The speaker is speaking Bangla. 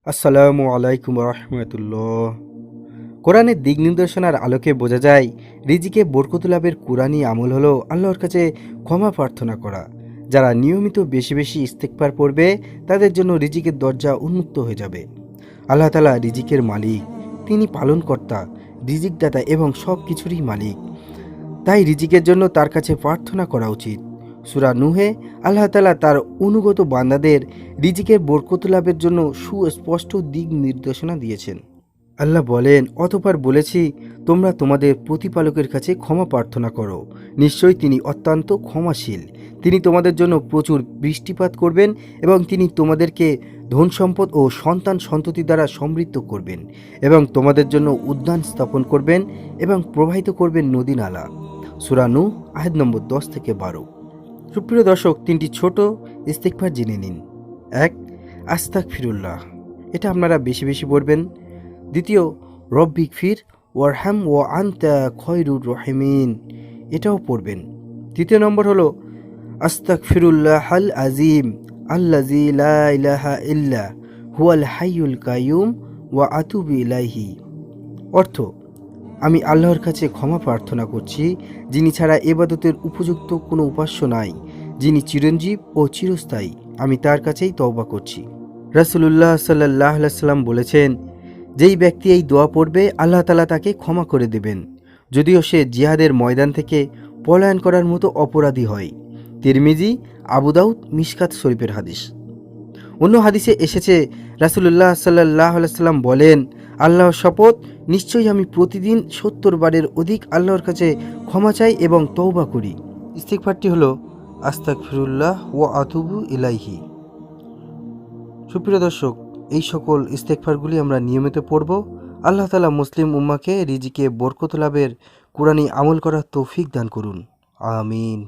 আসসালামু আলাইকুম রহমতুল্লাহ। কোরআনের দিক নির্দেশনার আলোকে বোঝা যায় রিজিকে বরকত লাভের কোরআনী আমল হলো আল্লাহর কাছে ক্ষমা প্রার্থনা করা। যারা নিয়মিত বেশি বেশি ইস্তেগফার পড়বে তাদের জন্য রিজিকের দরজা উন্মুক্ত হয়ে যাবে। আল্লাহ তাআলা রিজিকের মালিক, তিনি পালনকর্তা, রিজিকদাতা এবং সব কিছুরই মালিক। তাই রিজিকের জন্য তার কাছে প্রার্থনা করা উচিত। সূরা নূহে আল্লাহ তাআলা তার অনুগত বান্দাদের রিজিকের বরকত লাভের জন্য সুস্পষ্ট দিক নির্দেশনা দিয়েছেন। আল্লাহ বলেন, অতঃপর বলেছি, তোমরা তোমাদের প্রতিপালকের কাছে ক্ষমা প্রার্থনা করো, নিশ্চয়ই তিনি অত্যন্ত ক্ষমাশীল। তিনি তোমাদের জন্য প্রচুর বৃষ্টিপাত করবেন এবং তিনি তোমাদেরকে ধন সম্পদ ও সন্তান সন্ততি দ্বারা সমৃদ্ধ করবেন এবং তোমাদের জন্য উদ্যান স্থাপন করবেন এবং প্রবাহিত করবেন নদী নালা। সূরা নূহ আয়াত নম্বর 10 থেকে 12। সুপ্রিয় দর্শক, তিনটি ছোট ইস্তিগফার জেনে নিন। 1. আস্তাগফিরুল্লাহ, এটা আপনারা বেশি বেশি পড়বেন। দ্বিতীয়, রব্বিগফির ওয়ারহাম ওয়া আনতা খয়রুর রহিমিন, এটাও পড়বেন। তৃতীয় নম্বর হলো আস্তাগফিরুল্লাহাল আজিম আল্লাযী লা ইলাহা ইল্লা হুয়াল হাইয়ুল কাইয়ুম ওয়া আতুবু ইলাইহি। অর্থ, আমি আল্লাহর কাছে ক্ষমা প্রার্থনা করছি, যিনি ছাড়া ইবাদতের উপযুক্ত কোনো উপাস্য নাই, যিনি চিরঞ্জীব ও চিরস্থায়ী, আমি তার কাছেই তওবা করছি। রাসূলুল্লাহ সাল্লাল্লাহু আলাইহি সাল্লাম বলেছেন, যেই ব্যক্তি এই দোয়া পড়বে আল্লাহ তাআলা তাকে ক্ষমা করে দেবেন, যদিও সে জিহাদের ময়দান থেকে পলায়ন করার মতো অপরাধী হয়। তিরমিজি, আবু দাউদ, মিশকাত শরীফের হাদিস। অন্য হাদিসে এসেছে, রাসূলুল্লাহ সাল্লাল্লাহু আলাইহি সাল্লাম বলেন, আল্লাহর শপথ, নিশ্চয়ই আমি প্রতিদিন 70 বারের অধিক আল্লাহর কাছে ক্ষমা চাই এবং তওবা করি। ইস্তিগফারটি হলো আস্তাগফিরুল্লাহ ওয়া আতুবু ইলাইহি। সুপ্রিয় দর্শক, এই সকল ইস্তিগফারগুলি আমরা নিয়মিত পড়ব। আল্লাহ তাআলা মুসলিম উম্মাহকে রিজিকে বরকত লাভের কোরআনী আমল করার তৌফিক দান করুন। আমিন।